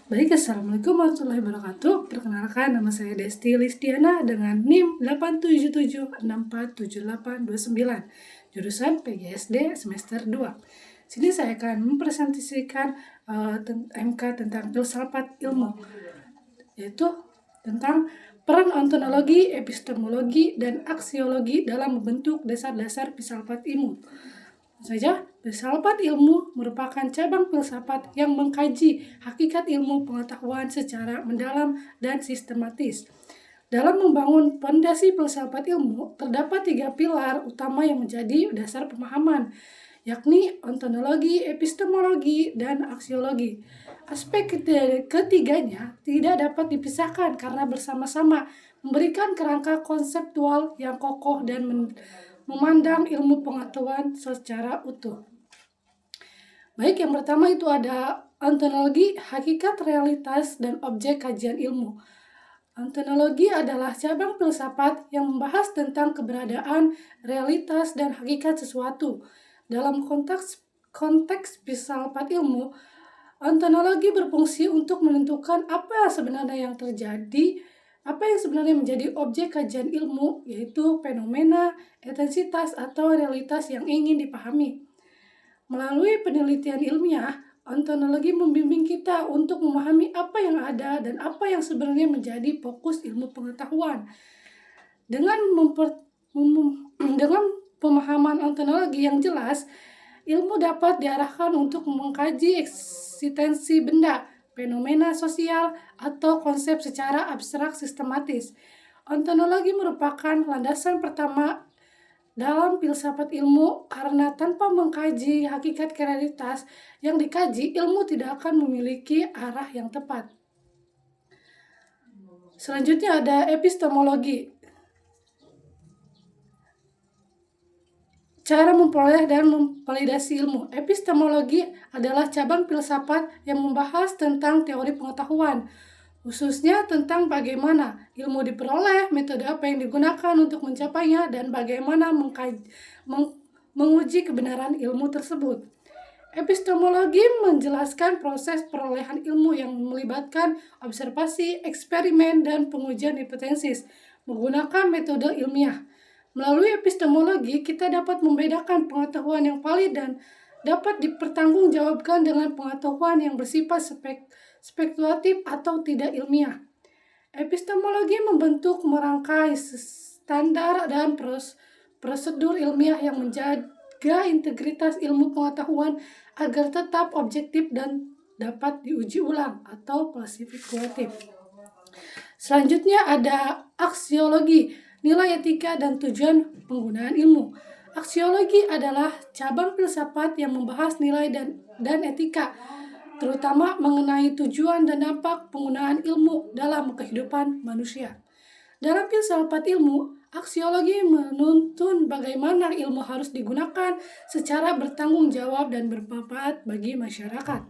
Baik, Assalamualaikum warahmatullahi wabarakatuh. Perkenalkan, nama saya Desti Listiana dengan NIM 877647829, jurusan PGSD semester 2. Sini saya akan mempresentasikan MK tentang filsafat ilmu, yaitu tentang peran ontologi, epistemologi, dan aksiologi dalam membentuk dasar-dasar filsafat ilmu. Saja, filsafat ilmu merupakan cabang filsafat yang mengkaji hakikat ilmu pengetahuan secara mendalam dan sistematis. Dalam membangun fondasi filsafat ilmu, terdapat 3 pilar utama yang menjadi dasar pemahaman, yakni ontologi, epistemologi, dan aksiologi. Aspek ketiganya tidak dapat dipisahkan karena bersama-sama memberikan kerangka konseptual yang kokoh dan memandang ilmu pengetahuan secara utuh. Baik, yang pertama itu ada ontologi, hakikat, realitas, dan objek kajian ilmu. Ontologi adalah cabang filsafat yang membahas tentang keberadaan, realitas, dan hakikat sesuatu. Dalam konteks filsafat ilmu, ontologi berfungsi untuk menentukan apa sebenarnya yang terjadi, apa yang sebenarnya menjadi objek kajian ilmu, yaitu fenomena, intensitas, atau realitas yang ingin dipahami. Melalui penelitian ilmiah, ontologi membimbing kita untuk memahami apa yang ada dan apa yang sebenarnya menjadi fokus ilmu pengetahuan. Dengan pemahaman ontologi yang jelas, ilmu dapat diarahkan untuk mengkaji eksistensi benda, fenomena sosial, atau konsep secara abstrak sistematis. Ontologi merupakan landasan pertama dalam filsafat ilmu karena tanpa mengkaji hakikat realitas yang dikaji, ilmu tidak akan memiliki arah yang tepat. Selanjutnya ada epistemologi. Cara memperoleh dan memvalidasi ilmu. Epistemologi adalah cabang filsafat yang membahas tentang teori pengetahuan, khususnya tentang bagaimana ilmu diperoleh, metode apa yang digunakan untuk mencapainya, dan bagaimana menguji kebenaran ilmu tersebut. Epistemologi menjelaskan proses perolehan ilmu yang melibatkan observasi, eksperimen, dan pengujian hipotesis menggunakan metode ilmiah. Melalui epistemologi, kita dapat membedakan pengetahuan yang valid dan dapat dipertanggungjawabkan dengan pengetahuan yang bersifat spekulatif atau tidak ilmiah. Epistemologi membentuk merangkai standar dan prosedur ilmiah yang menjaga integritas ilmu pengetahuan agar tetap objektif dan dapat diuji ulang atau falsifikatif. Selanjutnya ada aksiologi, nilai etika dan tujuan penggunaan ilmu. Aksiologi adalah cabang filsafat yang membahas nilai dan etika, terutama mengenai tujuan dan dampak penggunaan ilmu dalam kehidupan manusia. Dalam filsafat ilmu, aksiologi menuntun bagaimana ilmu harus digunakan secara bertanggung jawab dan bermanfaat bagi masyarakat.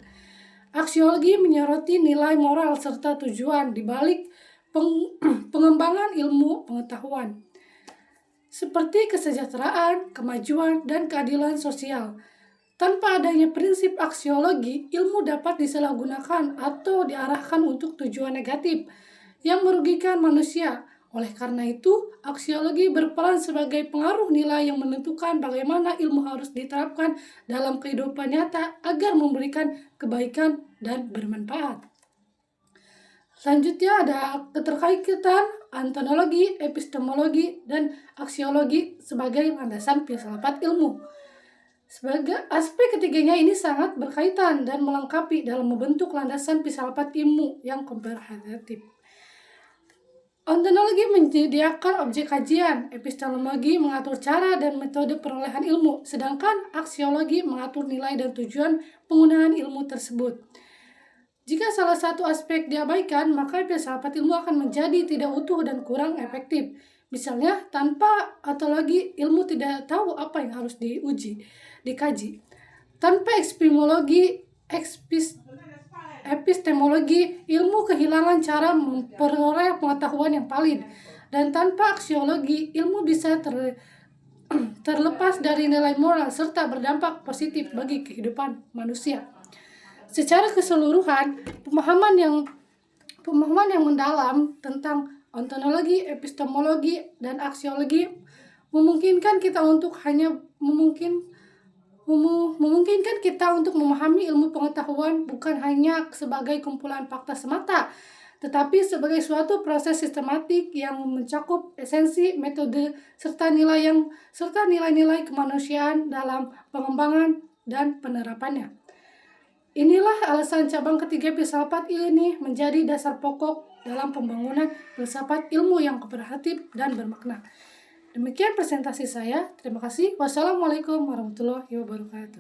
Aksiologi menyoroti nilai moral serta tujuan di balik pengembangan ilmu pengetahuan, seperti kesejahteraan, kemajuan, dan keadilan sosial. Tanpa adanya prinsip aksiologi, ilmu dapat disalahgunakan atau diarahkan untuk tujuan negatif yang merugikan manusia. Oleh karena itu, aksiologi berperan sebagai pengaruh nilai yang menentukan bagaimana ilmu harus diterapkan dalam kehidupan nyata agar memberikan kebaikan dan bermanfaat. Selanjutnya ada keterkaitan ontologi, epistemologi, dan aksiologi sebagai landasan filsafat ilmu. Sebagai aspek ketiganya ini sangat berkaitan dan melengkapi dalam membentuk landasan filsafat ilmu yang komprehensif. Ontologi menyediakan objek kajian, epistemologi mengatur cara dan metode perolehan ilmu, sedangkan aksiologi mengatur nilai dan tujuan penggunaan ilmu tersebut. Jika salah satu aspek diabaikan, maka filsafat ilmu akan menjadi tidak utuh dan kurang efektif. Misalnya, tanpa ontologi, ilmu tidak tahu apa yang harus dikaji. Tanpa epistemologi, ilmu kehilangan cara memperoleh pengetahuan yang valid. Dan tanpa aksiologi, ilmu bisa terlepas dari nilai moral serta berdampak positif bagi kehidupan manusia. Secara keseluruhan, pemahaman yang mendalam tentang ontologi, epistemologi, dan aksiologi memungkinkan kita untuk memahami ilmu pengetahuan bukan hanya sebagai kumpulan fakta semata, tetapi sebagai suatu proses sistematik yang mencakup esensi, metode, serta nilai-nilai kemanusiaan dalam pengembangan dan penerapannya. Inilah alasan cabang ketiga filsafat ini menjadi dasar pokok dalam pembangunan filsafat ilmu yang kooperatif dan bermakna. Demikian presentasi saya. Terima kasih. Wassalamualaikum warahmatullahi wabarakatuh.